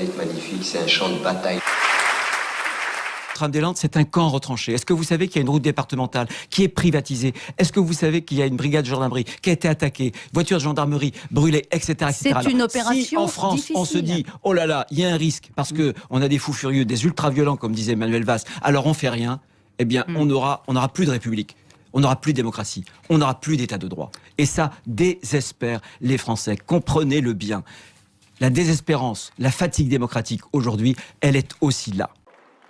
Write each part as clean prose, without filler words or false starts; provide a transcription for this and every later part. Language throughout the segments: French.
planète magnifique, c'est un champ de bataille. Notre-Dame-des-Landes, c'est un camp retranché. Est-ce que vous savez qu'il y a une route départementale qui est privatisée? Est-ce que vous savez qu'il y a une brigade de gendarmerie qui a été attaquée, voiture de gendarmerie brûlée, etc. etc. C'est une opération si en France, difficile. on se dit, oh là là, il y a un risque, parce qu'on a des fous furieux, des ultra-violents, comme disait Manuel Valls, alors on fait rien, eh bien, on n'aura plus de république. On n'aura plus de démocratie, on n'aura plus d'état de droit. Et ça désespère les Français. Comprenez-le bien. La désespérance, la fatigue démocratique aujourd'hui, elle est aussi là.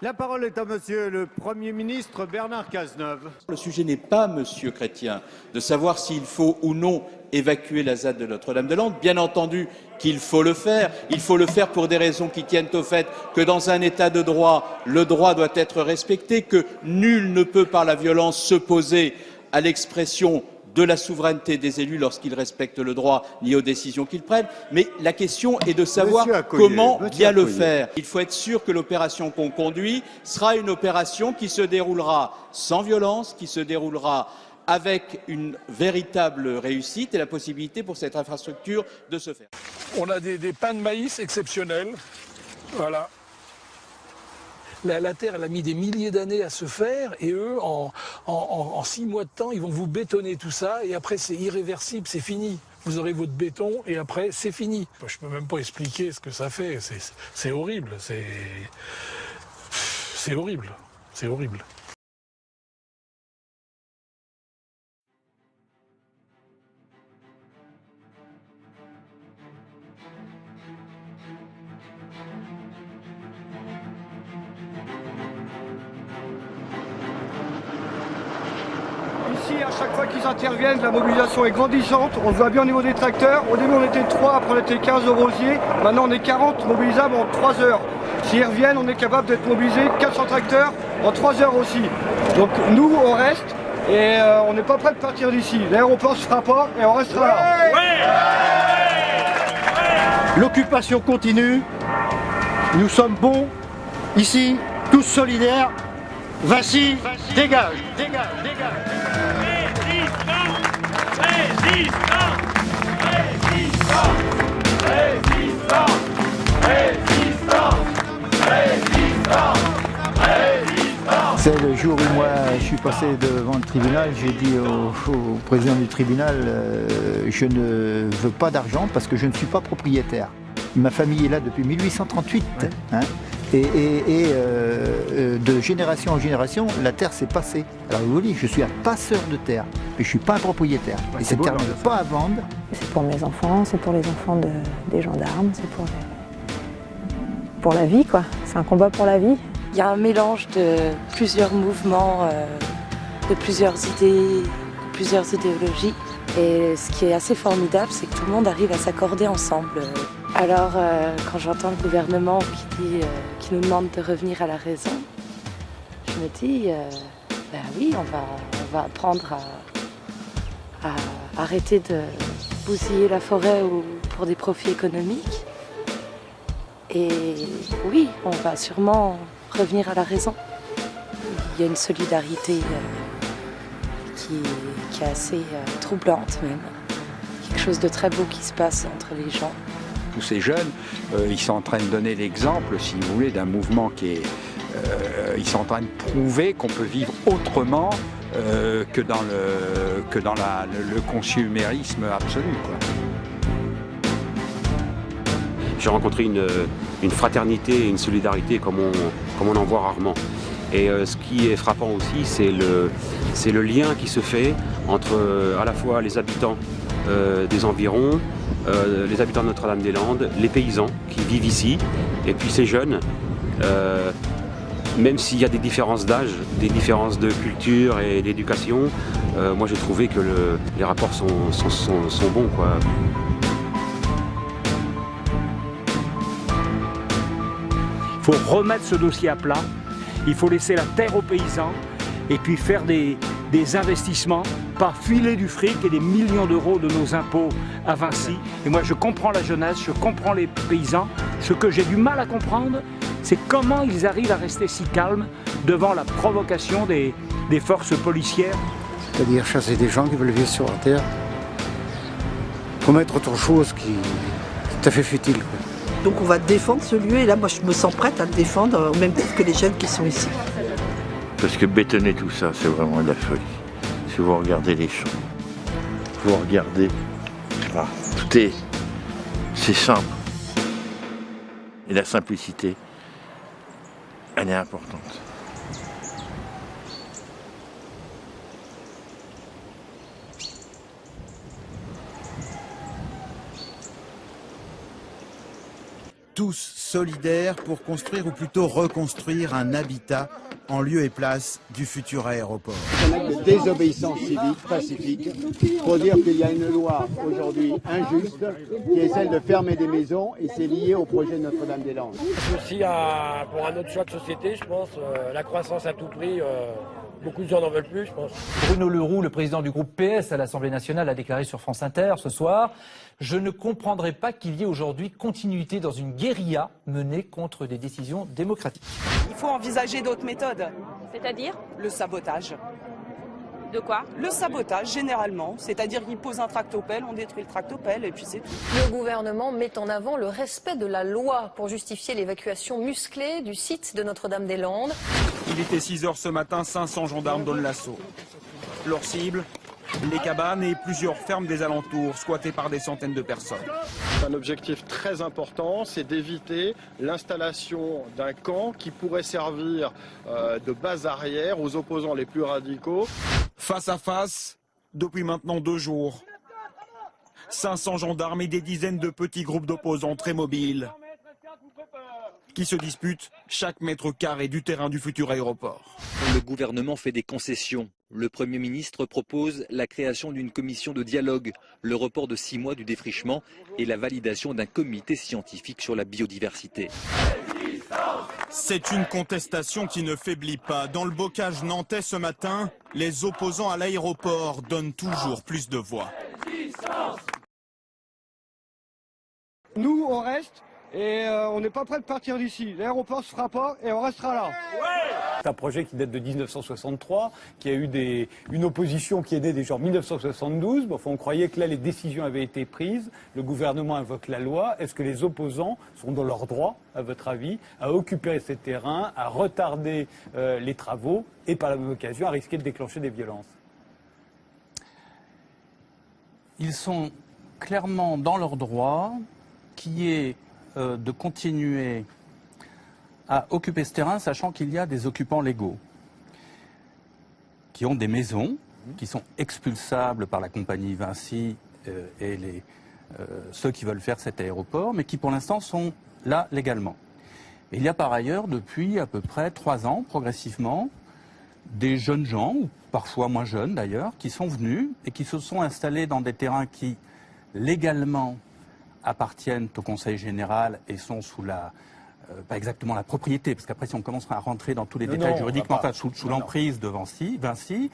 La parole est à monsieur le Premier ministre Bernard Cazeneuve. Le sujet n'est pas, monsieur Chrétien, de savoir s'il faut ou non évacuer la ZAD de Notre-Dame-des-Landes. Bien entendu qu'il faut le faire. Il faut le faire pour des raisons qui tiennent au fait que dans un état de droit, le droit doit être respecté, que nul ne peut par la violence s'opposer à l'expression de la souveraineté des élus lorsqu'ils respectent le droit ni aux décisions qu'ils prennent. Mais la question est de savoir comment bien le faire. Il faut être sûr que l'opération qu'on conduit sera une opération qui se déroulera sans violence, qui se déroulera avec une véritable réussite et la possibilité pour cette infrastructure de se faire. On a des pains de maïs exceptionnels. Voilà. La terre, elle a mis des milliers d'années à se faire et eux, en 6 mois de temps, ils vont vous bétonner tout ça et après c'est irréversible, c'est fini. Vous aurez votre béton et après c'est fini. Je ne peux même pas expliquer ce que ça fait, c'est horrible, c'est horrible, c'est horrible. Ici, à chaque fois qu'ils interviennent, la mobilisation est grandissante. On le voit bien au niveau des tracteurs. Au début, on était 3, après on était 15 au Rosier. Maintenant, on est 40 mobilisables en 3 heures. S'ils reviennent, on est capable d'être mobilisés 400 tracteurs en 3 heures aussi. Donc nous, on reste et on n'est pas prêt de partir d'ici. L'aéroport ne se fera pas et on restera là. L'occupation continue. Nous sommes bons, ici, tous solidaires. Vinci, dégage, dégage, dégage. C'est le jour où moi je suis passé devant le tribunal, j'ai dit au président du tribunal je ne veux pas d'argent parce que je ne suis pas propriétaire. Ma famille est là depuis 1838. Ouais. Hein, de génération en génération, la terre s'est passée. Alors je vous dis, je suis un passeur de terre, mais je ne suis pas un propriétaire. Ouais, et cette terre n'est pas à vendre. C'est pour mes enfants, c'est pour les enfants des gendarmes, c'est pour la vie, quoi. C'est un combat pour la vie. Il y a un mélange de plusieurs mouvements, de plusieurs idées, de plusieurs idéologies. Et ce qui est assez formidable, c'est que tout le monde arrive à s'accorder ensemble. Alors, quand j'entends le gouvernement qui nous demande de revenir à la raison, je me dis, ben oui, on va apprendre à arrêter de bousiller la forêt pour des profits économiques. Et oui, on va sûrement revenir à la raison. Il y a une solidarité qui est assez troublante même. Quelque chose de très beau qui se passe entre les gens. Tous ces jeunes, ils sont en train de donner l'exemple, si vous voulez, d'un mouvement qui est... ils sont en train de prouver qu'on peut vivre autrement que dans le consumérisme absolu, quoi. J'ai rencontré une fraternité et une solidarité comme on en voit rarement. Et ce qui est frappant aussi, c'est le lien qui se fait entre à la fois les habitants des environs, les habitants de Notre-Dame-des-Landes, les paysans qui vivent ici, et puis ces jeunes, même s'il y a des différences d'âge, des différences de culture et d'éducation, moi j'ai trouvé que les rapports sont bons, quoi. Il faut remettre ce dossier à plat, il faut laisser la terre aux paysans et puis faire des investissements, pas filer du fric et des millions d'euros de nos impôts à Vinci. Et moi je comprends la jeunesse, je comprends les paysans. Ce que j'ai du mal à comprendre, c'est comment ils arrivent à rester si calmes devant la provocation des forces policières. C'est-à-dire chasser des gens qui veulent vivre sur la terre, promettre autre chose qui est tout à fait futile, quoi. Donc on va défendre ce lieu et là moi je me sens prête à le défendre au même titre que les jeunes qui sont ici. Parce que bétonner tout ça, c'est vraiment de la folie. Si vous regardez les champs, vous regardez, c'est simple. Et la simplicité, elle est importante. Tous solidaires pour construire ou plutôt reconstruire un habitat en lieu et place du futur aéroport. Un acte de désobéissance civique, pacifique, pour dire qu'il y a une loi aujourd'hui injuste qui est celle de fermer des maisons et c'est lié au projet de Notre-Dame-des-Landes. Aussi pour un autre choix de société, je pense, la croissance à tout prix. Beaucoup de gens n'en veulent plus, je pense. Bruno Le Roux, le président du groupe PS à l'Assemblée nationale, a déclaré sur France Inter ce soir « Je ne comprendrai pas qu'il y ait aujourd'hui continuité dans une guérilla menée contre des décisions démocratiques. » Il faut envisager d'autres méthodes. C'est-à-dire ? Le sabotage. De quoi ? Le sabotage, généralement. C'est-à-dire qu'ils posent un tractopelle, on détruit le tractopelle et puis c'est tout. Le gouvernement met en avant le respect de la loi pour justifier l'évacuation musclée du site de Notre-Dame-des-Landes. Il était 6 h ce matin, 500 gendarmes donnent l'assaut. Leur cible, les cabanes et plusieurs fermes des alentours, squattées par des centaines de personnes. Un objectif très important, c'est d'éviter l'installation d'un camp qui pourrait servir de base arrière aux opposants les plus radicaux. Face à face, depuis maintenant 2 jours. 500 gendarmes et des dizaines de petits groupes d'opposants très mobiles qui se disputent chaque mètre carré du terrain du futur aéroport. Le gouvernement fait des concessions. Le Premier ministre propose la création d'une commission de dialogue, le report de 6 mois du défrichement et la validation d'un comité scientifique sur la biodiversité. C'est une contestation qui ne faiblit pas. Dans le bocage nantais ce matin, les opposants à l'aéroport donnent toujours plus de voix. Nous, on reste et on n'est pas prêt de partir d'ici. L'aéroport ne se fera pas et on restera là. C'est un projet qui date de 1963, qui a eu une opposition qui est née déjà en 1972. Bon, on croyait que là, les décisions avaient été prises. Le gouvernement invoque la loi. Est-ce que les opposants sont dans leur droit, à votre avis, à occuper ces terrains, à retarder les travaux et par la même occasion à risquer de déclencher des violences? Ils sont clairement dans leur droit, qui est de continuer à occuper ce terrain, sachant qu'il y a des occupants légaux qui ont des maisons, qui sont expulsables par la compagnie Vinci et ceux qui veulent faire cet aéroport, mais qui pour l'instant sont là légalement. Et il y a par ailleurs, depuis à peu près 3 ans, progressivement, des jeunes gens, ou parfois moins jeunes d'ailleurs, qui sont venus et qui se sont installés dans des terrains qui, légalement, appartiennent au Conseil général et sont sous la... pas exactement la propriété, parce qu'après si on commence à rentrer dans tous les détails juridiques, mais enfin sous l'emprise de Vinci,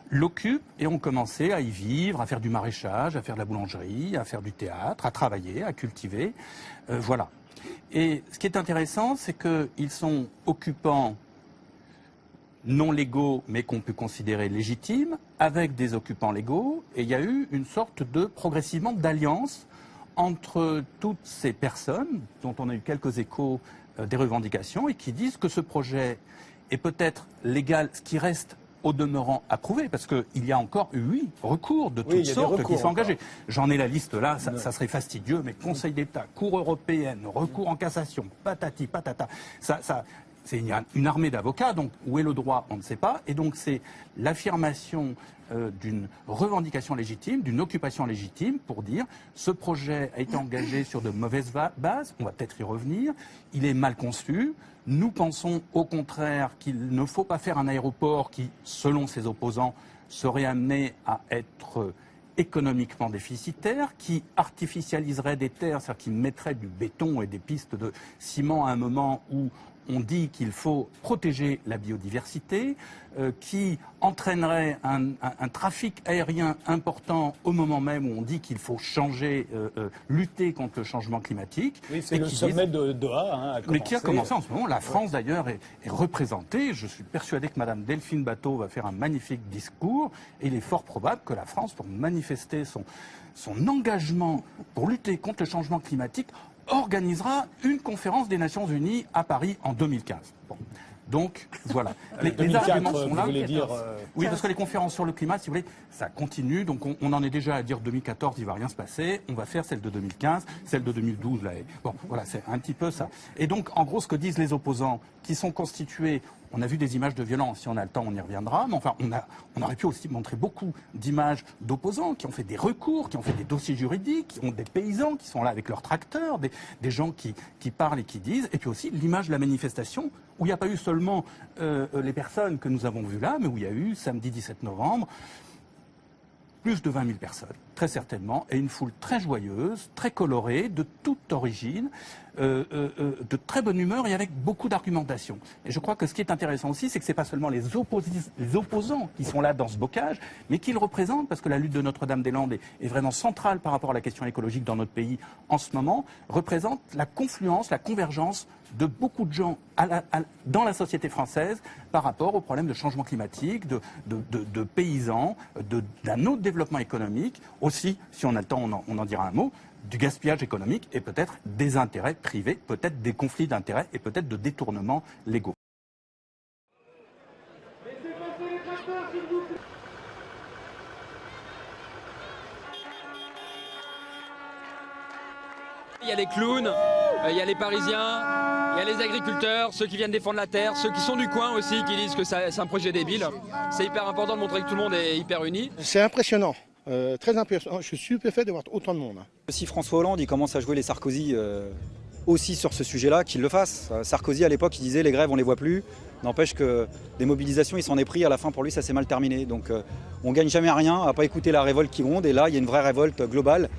l'occupent et ont commencé à y vivre, à faire du maraîchage, à faire de la boulangerie, à faire du théâtre, à travailler, à cultiver, voilà. Et ce qui est intéressant, c'est qu'ils sont occupants non légaux, mais qu'on peut considérer légitimes, avec des occupants légaux, et il y a eu une sorte de, progressivement, d'alliance entre toutes ces personnes, dont on a eu quelques échos des revendications, et qui disent que ce projet est peut-être légal, ce qui reste au demeurant approuvé, parce qu'il y a encore 8 recours de toutes sortes qui sont engagés. J'en ai la liste là, ça serait fastidieux, mais Conseil d'État, Cour européenne, recours en cassation, patati patata, c'est une armée d'avocats, donc où est le droit, on ne sait pas, et donc c'est l'affirmation d'une revendication légitime, d'une occupation légitime, pour dire ce projet a été engagé sur de mauvaises bases, on va peut-être y revenir, il est mal conçu, nous pensons au contraire qu'il ne faut pas faire un aéroport qui, selon ses opposants, serait amené à être économiquement déficitaire, qui artificialiserait des terres, c'est-à-dire qui mettrait du béton et des pistes de ciment à un moment où on dit qu'il faut protéger la biodiversité, qui entraînerait un trafic aérien important au moment même où on dit qu'il faut changer, lutter contre le changement climatique. Oui, c'est le sommet de Doha. Mais qui a commencé en ce moment. La France, d'ailleurs, est représentée. Je suis persuadé que Mme Delphine Batho va faire un magnifique discours. Et il est fort probable que la France, pour manifester son engagement pour lutter contre le changement climatique, organisera une conférence des Nations Unies à Paris en 2015. Bon. Donc, voilà. Les arguments sont là. Oui, parce que les conférences sur le climat, si vous voulez, ça continue. Donc, on en est déjà à dire 2014, il ne va rien se passer. On va faire celle de 2015, celle de 2012. Là. Bon, voilà, c'est un petit peu ça. Et donc, en gros, ce que disent les opposants, qui sont constitués... On a vu des images de violence, si on a le temps, on y reviendra. Mais enfin, on aurait pu aussi montrer beaucoup d'images d'opposants qui ont fait des recours, qui ont fait des dossiers juridiques, qui ont des paysans qui sont là avec leurs tracteurs, des gens qui parlent et qui disent. Et puis aussi l'image de la manifestation, où il n'y a pas eu seulement les personnes que nous avons vues là, mais où il y a eu, samedi 17 novembre, plus de 20 000 personnes, très certainement, et une foule très joyeuse, très colorée, de toute origine, de très bonne humeur et avec beaucoup d'argumentation. Et je crois que ce qui est intéressant aussi, c'est que ce n'est pas seulement les opposants qui sont là dans ce bocage, mais qu'ils représentent, parce que la lutte de Notre-Dame-des-Landes est vraiment centrale par rapport à la question écologique dans notre pays en ce moment, représente la confluence, la convergence de beaucoup de gens dans la société française par rapport aux problèmes de changement climatique, de paysans, d'un autre développement économique, aussi, si on a le temps, on en dira un mot, du gaspillage économique et peut-être des intérêts privés, peut-être des conflits d'intérêts et peut-être de détournements légaux. Il y a les clowns, il y a les Parisiens, il y a les agriculteurs, ceux qui viennent défendre la terre, ceux qui sont du coin aussi, qui disent que c'est un projet débile. C'est hyper important de montrer que tout le monde est hyper uni. C'est impressionnant, très impressionnant. Je suis stupéfait de voir autant de monde. Si François Hollande il commence à jouer les Sarkozy aussi sur ce sujet-là, qu'il le fasse. Sarkozy à l'époque il disait les grèves on les voit plus. N'empêche que des mobilisations il s'en est pris, à la fin pour lui ça s'est mal terminé. Donc on gagne jamais rien à pas écouter la révolte qui gronde et là il y a une vraie révolte globale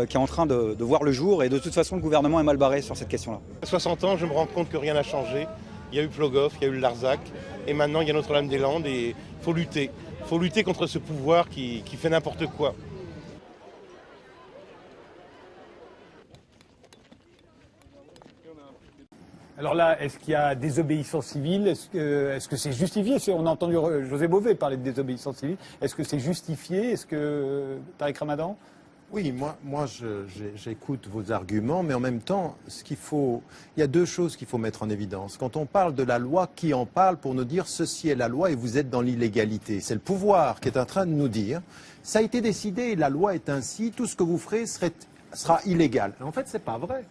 qui est en train de voir le jour et de toute façon le gouvernement est mal barré sur cette question-là. À 60 ans je me rends compte que rien n'a changé. Il y a eu Plogoff, il y a eu le Larzac et maintenant il y a Notre-Dame-des-Landes et il faut lutter. Il faut lutter contre ce pouvoir qui fait n'importe quoi. Alors là, est-ce qu'il y a désobéissance civile? Est-ce que c'est justifié? On a entendu José Bové parler de désobéissance civile. Est-ce que c'est justifié? Est-ce que Tariq Ramadan? Oui, moi j'écoute vos arguments, mais en même temps, il y a deux choses qu'il faut mettre en évidence. Quand on parle de la loi, qui en parle pour nous dire ceci est la loi et vous êtes dans l'illégalité? C'est le pouvoir qui est en train de nous dire ça a été décidé, la loi est ainsi, tout ce que vous ferez sera illégal. En fait, c'est pas vrai.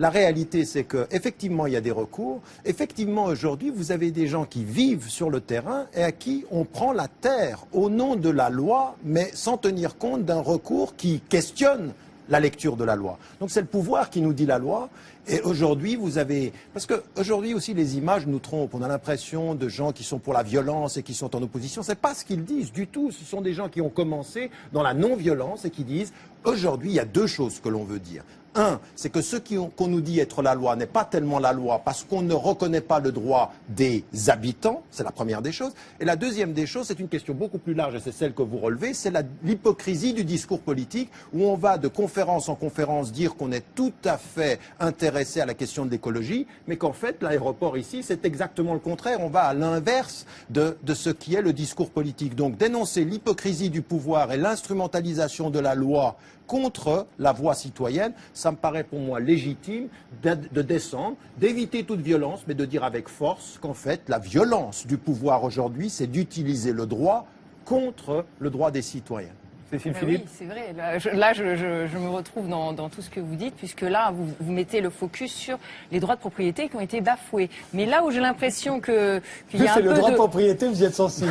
La réalité, c'est qu'effectivement, il y a des recours. Effectivement, aujourd'hui, vous avez des gens qui vivent sur le terrain et à qui on prend la terre au nom de la loi, mais sans tenir compte d'un recours qui questionne la lecture de la loi. Donc c'est le pouvoir qui nous dit la loi. Et aujourd'hui, vous avez... Parce qu'aujourd'hui aussi, les images nous trompent. On a l'impression de gens qui sont pour la violence et qui sont en opposition. Ce n'est pas ce qu'ils disent du tout. Ce sont des gens qui ont commencé dans la non-violence et qui disent aujourd'hui, il y a deux choses que l'on veut dire. Un, c'est que ce qu'on nous dit être la loi n'est pas tellement la loi parce qu'on ne reconnaît pas le droit des habitants, c'est la première des choses. Et la deuxième des choses, c'est une question beaucoup plus large et c'est celle que vous relevez, c'est l'hypocrisie du discours politique où on va de conférence en conférence dire qu'on est tout à fait intéressé à la question de l'écologie, mais qu'en fait l'aéroport ici, c'est exactement le contraire. On va à l'inverse de ce qui est le discours politique. Donc dénoncer l'hypocrisie du pouvoir et l'instrumentalisation de la loi contre la voix citoyenne, ça me paraît pour moi légitime de descendre, d'éviter toute violence, mais de dire avec force qu'en fait, la violence du pouvoir aujourd'hui, c'est d'utiliser le droit contre le droit des citoyens. Cécile Philippe. Oui, c'est vrai. Là, je me retrouve dans tout ce que vous dites, puisque là, vous mettez le focus sur les droits de propriété qui ont été bafoués. Mais là où j'ai l'impression qu'il y a un peu le droit de propriété, vous y êtes sensible.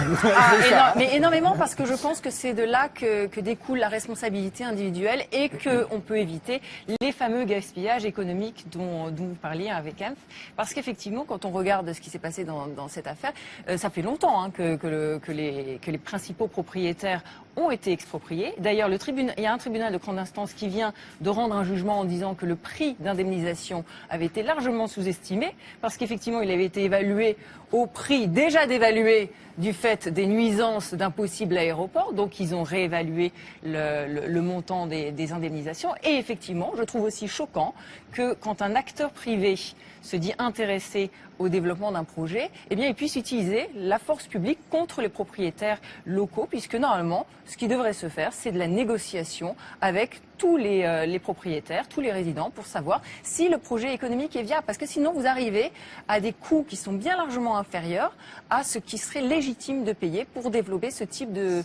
Mais énormément, parce que je pense que c'est de là que découle la responsabilité individuelle et qu'on peut éviter les fameux gaspillages économiques dont vous parliez avec Enf. Parce qu'effectivement, quand on regarde ce qui s'est passé dans cette affaire, ça fait longtemps que les principaux propriétaires ont été expropriés. D'ailleurs, il y a un tribunal de grande instance qui vient de rendre un jugement en disant que le prix d'indemnisation avait été largement sous-estimé, parce qu'effectivement, il avait été évalué au prix déjà dévalué du fait des nuisances d'un possible aéroport. Donc, ils ont réévalué le montant des indemnisations. Et effectivement, je trouve aussi choquant que quand un acteur privé se dit intéressé au développement d'un projet, eh bien, il puisse utiliser la force publique contre les propriétaires locaux, puisque normalement, ce qui devrait se faire, c'est de la négociation avec tous les propriétaires, tous les résidents, pour savoir si le projet économique est viable. Parce que sinon, vous arrivez à des coûts qui sont bien largement inférieurs à ce qui serait légitime de payer pour développer ce type de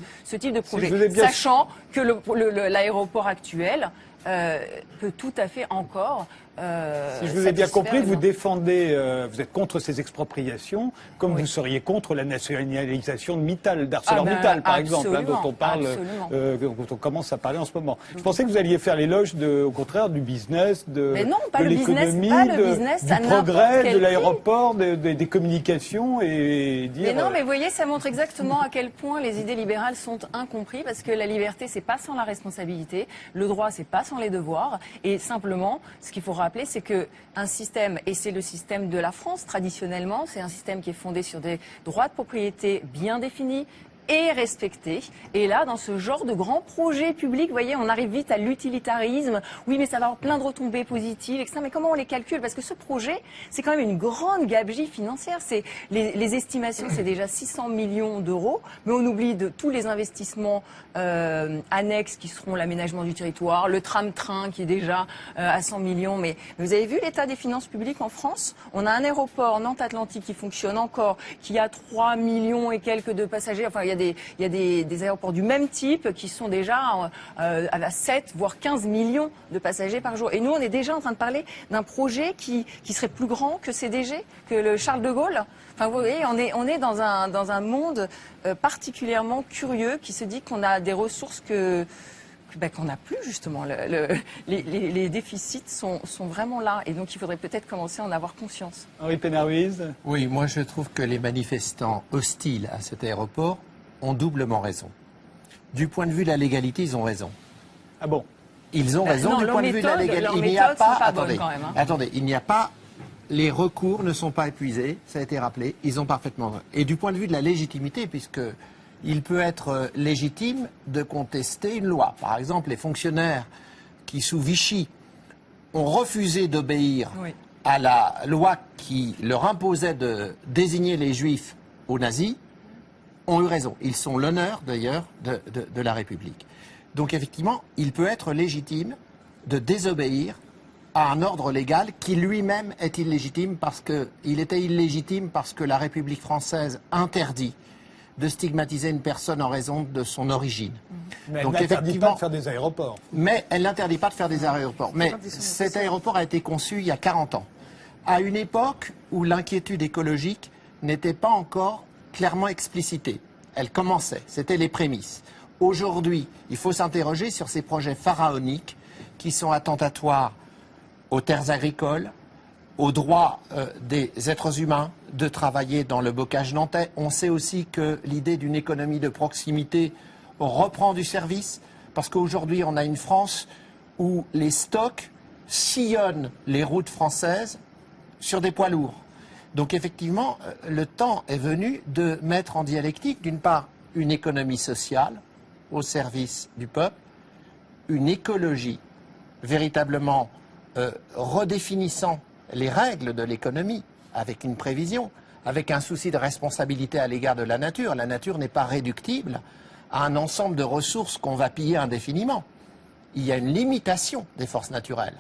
projet. Sachant que l'aéroport actuel peut tout à fait encore... si je vous ai bien compris, vous défendez, vous êtes contre ces expropriations, comme vous seriez contre la nationalisation de Mittal, d'ArcelorMittal par exemple, hein, dont on parle, dont on commence à parler en ce moment. Je pensais que vous alliez faire l'éloge, au contraire, du business, de l'économie, du progrès, de l'aéroport, des communications et dire... Mais non, mais vous voyez, ça montre exactement à quel point les idées libérales sont incomprises, parce que la liberté, c'est pas sans la responsabilité, le droit, c'est pas sans les devoirs, et simplement, ce qu'il faut rappeler, c'est que un système, et c'est le système de la France traditionnellement, c'est un système qui est fondé sur des droits de propriété bien définis et respectés. Et là, dans ce genre de grands projets publics, vous voyez, on arrive vite à l'utilitarisme. Oui, mais ça va avoir plein de retombées positives, etc. Mais comment on les calcule? Parce que ce projet, c'est quand même une grande gabegie financière. C'est les estimations, c'est déjà 600 millions d'euros, mais on oublie de tous les investissements annexes qui seront l'aménagement du territoire, le tram-train qui est déjà à 100 millions. Mais vous avez vu l'état des finances publiques en France? On a un aéroport Nantes-Atlantique qui fonctionne encore, qui a 3 millions et quelques de passagers. Enfin, il y a des aéroports du même type qui sont déjà à 7 voire 15 millions de passagers par jour. Et nous, on est déjà en train de parler d'un projet qui serait plus grand que CDG, que le Charles de Gaulle. Enfin, vous voyez, on est dans un monde particulièrement curieux qui se dit qu'on a des ressources qu'on n'a plus, justement. Les déficits sont vraiment là. Et donc, il faudrait peut-être commencer à en avoir conscience. Henri Pénard-Ruiz. Oui, moi, je trouve que les manifestants hostiles à cet aéroport ont doublement raison. Du point de vue de la légalité, ils ont raison. Ah bon? Ils ont raison du point de vue de la légalité. Il n'y a pas... Attendez, il n'y a pas... Les recours ne sont pas épuisés, ça a été rappelé, ils ont parfaitement... Et du point de vue de la légitimité, puisque il peut être légitime de contester une loi. Par exemple, les fonctionnaires qui, sous Vichy, ont refusé d'obéir à la loi qui leur imposait de désigner les Juifs aux nazis, ont eu raison. Ils sont l'honneur, d'ailleurs, de la République. Donc, effectivement, il peut être légitime de désobéir à un ordre légal qui lui-même est illégitime parce qu'il était illégitime parce que la République française interdit de stigmatiser une personne en raison de son origine. Mais donc, elle n'interdit pas de faire des aéroports. Mais elle n'interdit pas de faire des aéroports. Mais cet aéroport a été conçu il y a 40 ans, à une époque où l'inquiétude écologique n'était pas encore clairement explicitée. Elle commençait, c'était les prémices. Aujourd'hui, il faut s'interroger sur ces projets pharaoniques qui sont attentatoires aux terres agricoles, aux droits des êtres humains de travailler dans le bocage nantais. On sait aussi que l'idée d'une économie de proximité reprend du service, parce qu'aujourd'hui on a une France où les stocks sillonnent les routes françaises sur des poids lourds. Donc effectivement, le temps est venu de mettre en dialectique, d'une part, une économie sociale au service du peuple, une écologie véritablement redéfinissant les règles de l'économie, avec une prévision, avec un souci de responsabilité à l'égard de la nature. La nature n'est pas réductible à un ensemble de ressources qu'on va piller indéfiniment. Il y a une limitation des forces naturelles.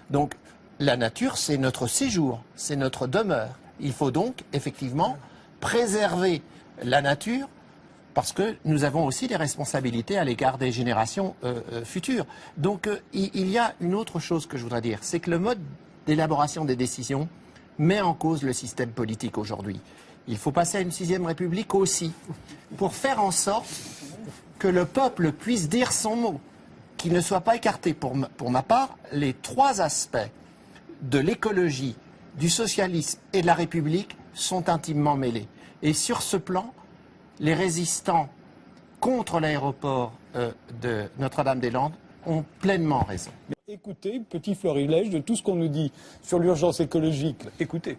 Donc la nature, c'est notre séjour, c'est notre demeure. Il faut donc effectivement préserver la nature parce que nous avons aussi des responsabilités à l'égard des générations futures. Donc il y a une autre chose que je voudrais dire, c'est que le mode d'élaboration des décisions met en cause le système politique aujourd'hui. Il faut passer à une 6e République aussi, pour faire en sorte que le peuple puisse dire son mot, qu'il ne soit pas écarté. Pour ma part, les 3 aspects de l'écologie, du socialisme et de la République sont intimement mêlés. Et sur ce plan, les résistants contre l'aéroport de Notre-Dame-des-Landes ont pleinement raison. Écoutez, petit florilège de tout ce qu'on nous dit sur l'urgence écologique. Écoutez.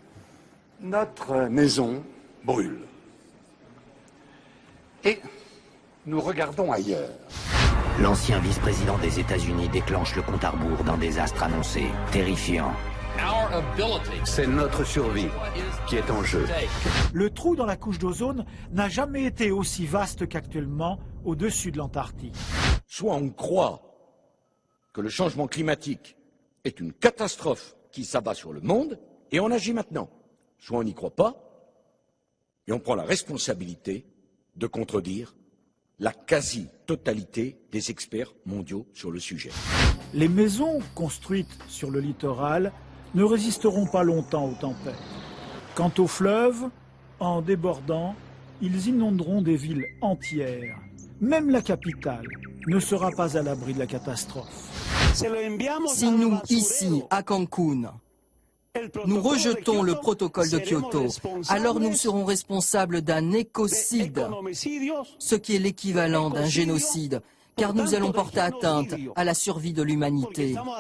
Notre maison brûle. Et nous regardons ailleurs. L'ancien vice-président des États-Unis déclenche le compte à rebours d'un désastre annoncé, terrifiant. C'est notre survie qui est en jeu. Le trou dans la couche d'ozone n'a jamais été aussi vaste qu'actuellement au-dessus de l'Antarctique. Soit on croit que le changement climatique est une catastrophe qui s'abat sur le monde, et on agit maintenant. Soit on n'y croit pas, et on prend la responsabilité de contredire la quasi-totalité des experts mondiaux sur le sujet. Les maisons construites sur le littoral ne résisteront pas longtemps aux tempêtes. Quant aux fleuves, en débordant, ils inonderont des villes entières. Même la capitale ne sera pas à l'abri de la catastrophe. Si nous, ici, à Cancun, nous rejetons le protocole de Kyoto, alors nous serons responsables d'un écocide, ce qui est l'équivalent d'un génocide, car nous allons porter atteinte à la survie de l'humanité. À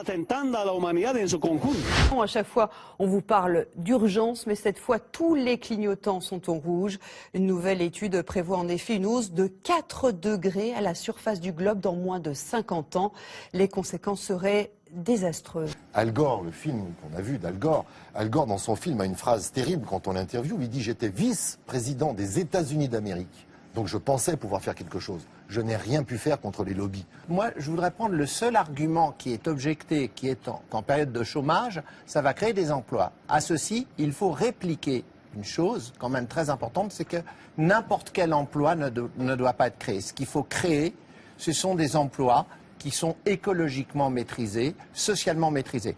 chaque fois, on vous parle d'urgence, mais cette fois, tous les clignotants sont en rouge. Une nouvelle étude prévoit en effet une hausse de 4 degrés à la surface du globe dans moins de 50 ans. Les conséquences seraient désastreuses. Al Gore, le film qu'on a vu d'Al Gore, Al Gore dans son film a une phrase terrible quand on l'interviewe, il dit « J'étais vice-président des États-Unis d'Amérique, donc je pensais pouvoir faire quelque chose. Je n'ai rien pu faire contre les lobbies. » Moi, je voudrais prendre le seul argument qui est objecté, qui est qu'en période de chômage, ça va créer des emplois. À ceci, il faut répliquer une chose quand même très importante, c'est que n'importe quel emploi ne doit pas être créé. Ce qu'il faut créer, ce sont des emplois qui sont écologiquement maîtrisés, socialement maîtrisés.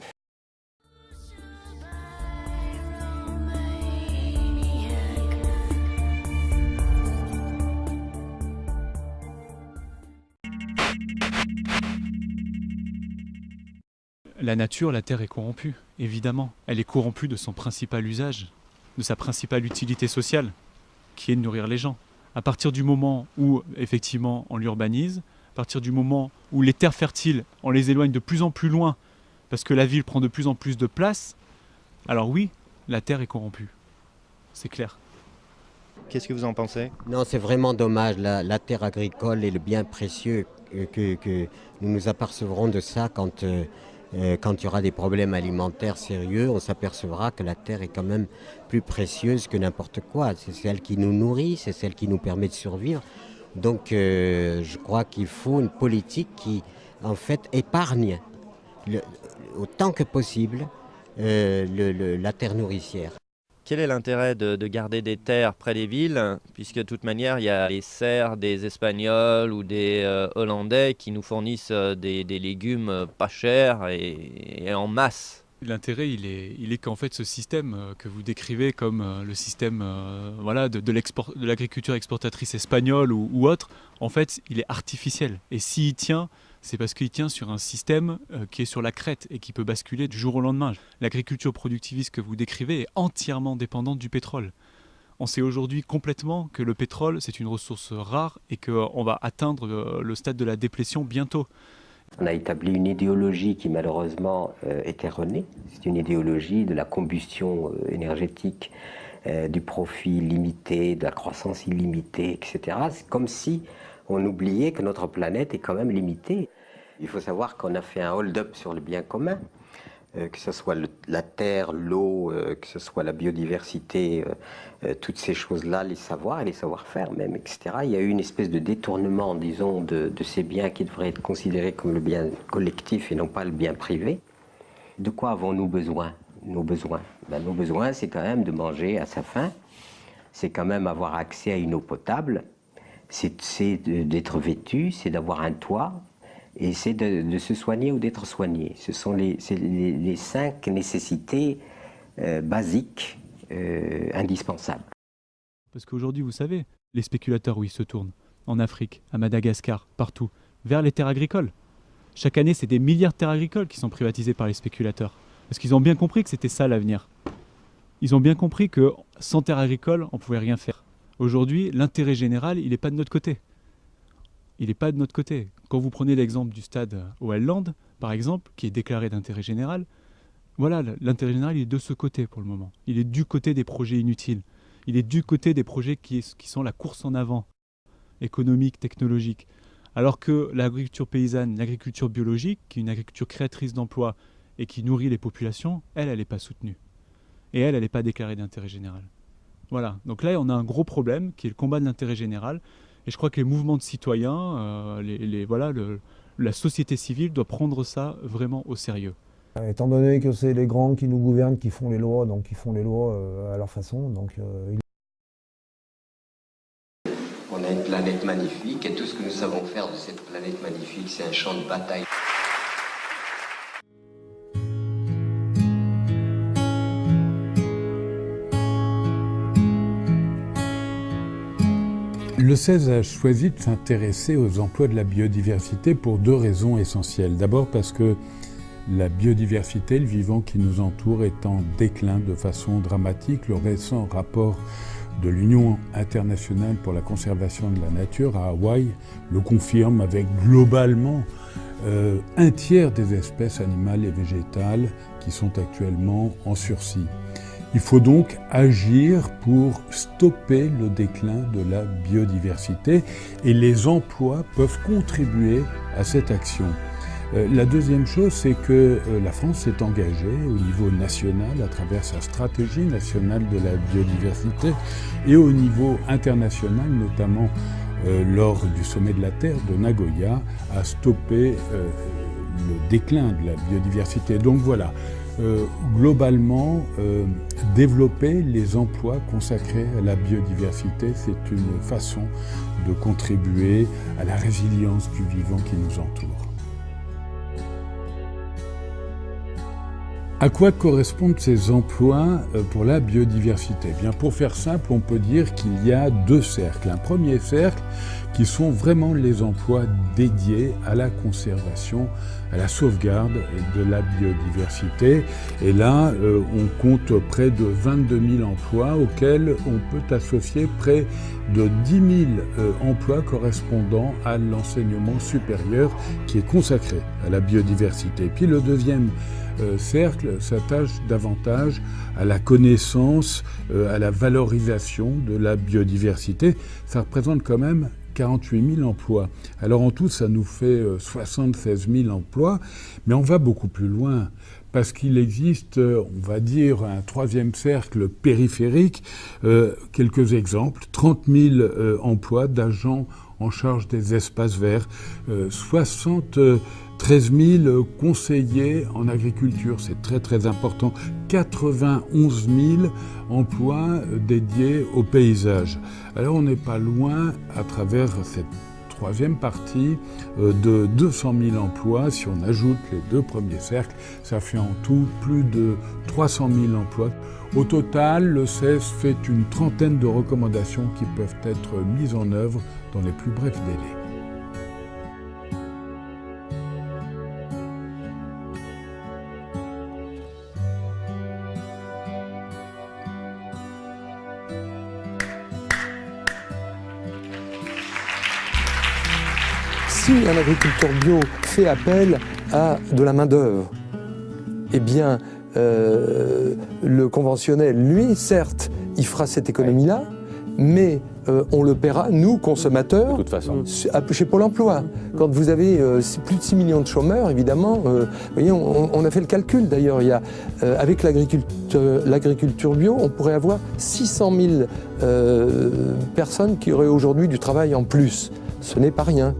La nature, la terre est corrompue, évidemment. Elle est corrompue de son principal usage, de sa principale utilité sociale, qui est de nourrir les gens. À partir du moment où, effectivement, on l'urbanise, à partir du moment où les terres fertiles, on les éloigne de plus en plus loin, parce que la ville prend de plus en plus de place, alors oui, la terre est corrompue. C'est clair. Qu'est-ce que vous en pensez? Non, c'est vraiment dommage. La terre agricole est le bien précieux que nous nous apercevrons de ça quand il y aura des problèmes alimentaires sérieux. On s'apercevra que la terre est quand même plus précieuse que n'importe quoi. C'est celle qui nous nourrit, c'est celle qui nous permet de survivre. Donc je crois qu'il faut une politique qui, en fait, épargne autant que possible la terre nourricière. Quel est l'intérêt de garder des terres près des villes, puisque de toute manière, il y a les serres des Espagnols ou des Hollandais qui nous fournissent des légumes pas chers et en masse. L'intérêt, il est qu'en fait, ce système que vous décrivez comme le système voilà, de l'agriculture exportatrice espagnole ou autre, en fait, il est artificiel. Et s'il tient, c'est parce qu'il tient sur un système qui est sur la crête et qui peut basculer du jour au lendemain. L'agriculture productiviste que vous décrivez est entièrement dépendante du pétrole. On sait aujourd'hui complètement que le pétrole, c'est une ressource rare et qu'on va atteindre le stade de la déplétion bientôt. On a établi une idéologie qui malheureusement est erronée. C'est une idéologie de la combustion énergétique, du profit limité, de la croissance illimitée, etc. C'est comme si on oubliait que notre planète est quand même limitée. Il faut savoir qu'on a fait un hold-up sur le bien commun, que ce soit la terre, l'eau, que ce soit la biodiversité, toutes ces choses-là, les savoirs et les savoir-faire même, etc. Il y a eu une espèce de détournement, disons, de ces biens qui devraient être considérés comme le bien collectif et non pas le bien privé. De quoi avons-nous besoin? Nos besoins, nos besoins, c'est quand même de manger à sa faim, c'est quand même avoir accès à une eau potable, c'est d'être vêtu, c'est d'avoir un toit, et c'est de se soigner ou d'être soigné. Ce sont les 5 nécessités basiques, indispensables. Parce qu'aujourd'hui, vous savez, les spéculateurs, où ils se tournent, en Afrique, à Madagascar, partout, vers les terres agricoles. Chaque année, c'est des milliards de terres agricoles qui sont privatisées par les spéculateurs. Parce qu'ils ont bien compris que c'était ça l'avenir. Ils ont bien compris que sans terres agricoles, on ne pouvait rien faire. Aujourd'hui, l'intérêt général, il n'est pas de notre côté. Il n'est pas de notre côté. Quand vous prenez l'exemple du stade au Welland, par exemple, qui est déclaré d'intérêt général, voilà, l'intérêt général il est de ce côté pour le moment. Il est du côté des projets inutiles. Il est du côté des projets qui sont la course en avant, économique, technologique. Alors que l'agriculture paysanne, l'agriculture biologique, qui est une agriculture créatrice d'emplois et qui nourrit les populations, elle n'est pas soutenue. Et elle n'est pas déclarée d'intérêt général. Voilà, donc là on a un gros problème qui est le combat de l'intérêt général. Et je crois que les mouvements de citoyens, la société civile doit prendre ça vraiment au sérieux. Étant donné que c'est les grands qui nous gouvernent, qui font les lois, donc ils font les lois à leur façon. On a une planète magnifique et tout ce que nous savons faire de cette planète magnifique, c'est un champ de bataille. Le CESE a choisi de s'intéresser aux emplois de la biodiversité pour 2 raisons essentielles. D'abord parce que la biodiversité, le vivant qui nous entoure, est en déclin de façon dramatique. Le récent rapport de l'Union internationale pour la conservation de la nature à Hawaï le confirme, avec globalement 1/3 des espèces animales et végétales qui sont actuellement en sursis. Il faut donc agir pour stopper le déclin de la biodiversité et les emplois peuvent contribuer à cette action. La deuxième chose, c'est que la France s'est engagée au niveau national à travers sa stratégie nationale de la biodiversité et au niveau international, notamment lors du sommet de la Terre de Nagoya, à stopper le déclin de la biodiversité. Donc voilà. Globalement, développer les emplois consacrés à la biodiversité, c'est une façon de contribuer à la résilience du vivant qui nous entoure. À quoi correspondent ces emplois pour la biodiversité ? Eh bien, pour faire simple, on peut dire qu'il y a 2 cercles. Un premier cercle qui sont vraiment les emplois dédiés à la conservation, à la sauvegarde de la biodiversité. Et là, on compte près de 22 000 emplois auxquels on peut associer près de 10 000 emplois correspondant à l'enseignement supérieur qui est consacré à la biodiversité. Puis le deuxième cercle s'attache davantage à la connaissance, à la valorisation de la biodiversité. Ça représente quand même 48 000 emplois. Alors en tout, ça nous fait 76 000 emplois, mais on va beaucoup plus loin, parce qu'il existe, on va dire, un 3e cercle périphérique. Quelques exemples, 30 000 emplois d'agents en charge des espaces verts, 73 000 conseillers en agriculture, c'est très très important, 91 000 emplois dédiés au paysage. Alors on n'est pas loin, à travers cette 3e partie, de 200 000 emplois. Si on ajoute les 2 premiers cercles, ça fait en tout plus de 300 000 emplois. Au total, le CESE fait une 30aine de recommandations qui peuvent être mises en œuvre dans les plus brefs délais. Si un agriculteur bio fait appel à de la main-d'œuvre, eh bien, le conventionnel, lui, certes, il fera cette économie-là, mais on le paiera, nous, consommateurs, de toute façon, chez Pôle emploi. Quand vous avez plus de 6 millions de chômeurs, évidemment, vous voyez, on a fait le calcul d'ailleurs. Avec l'agriculture bio, on pourrait avoir 600 000 personnes qui auraient aujourd'hui du travail en plus. Ce n'est pas rien.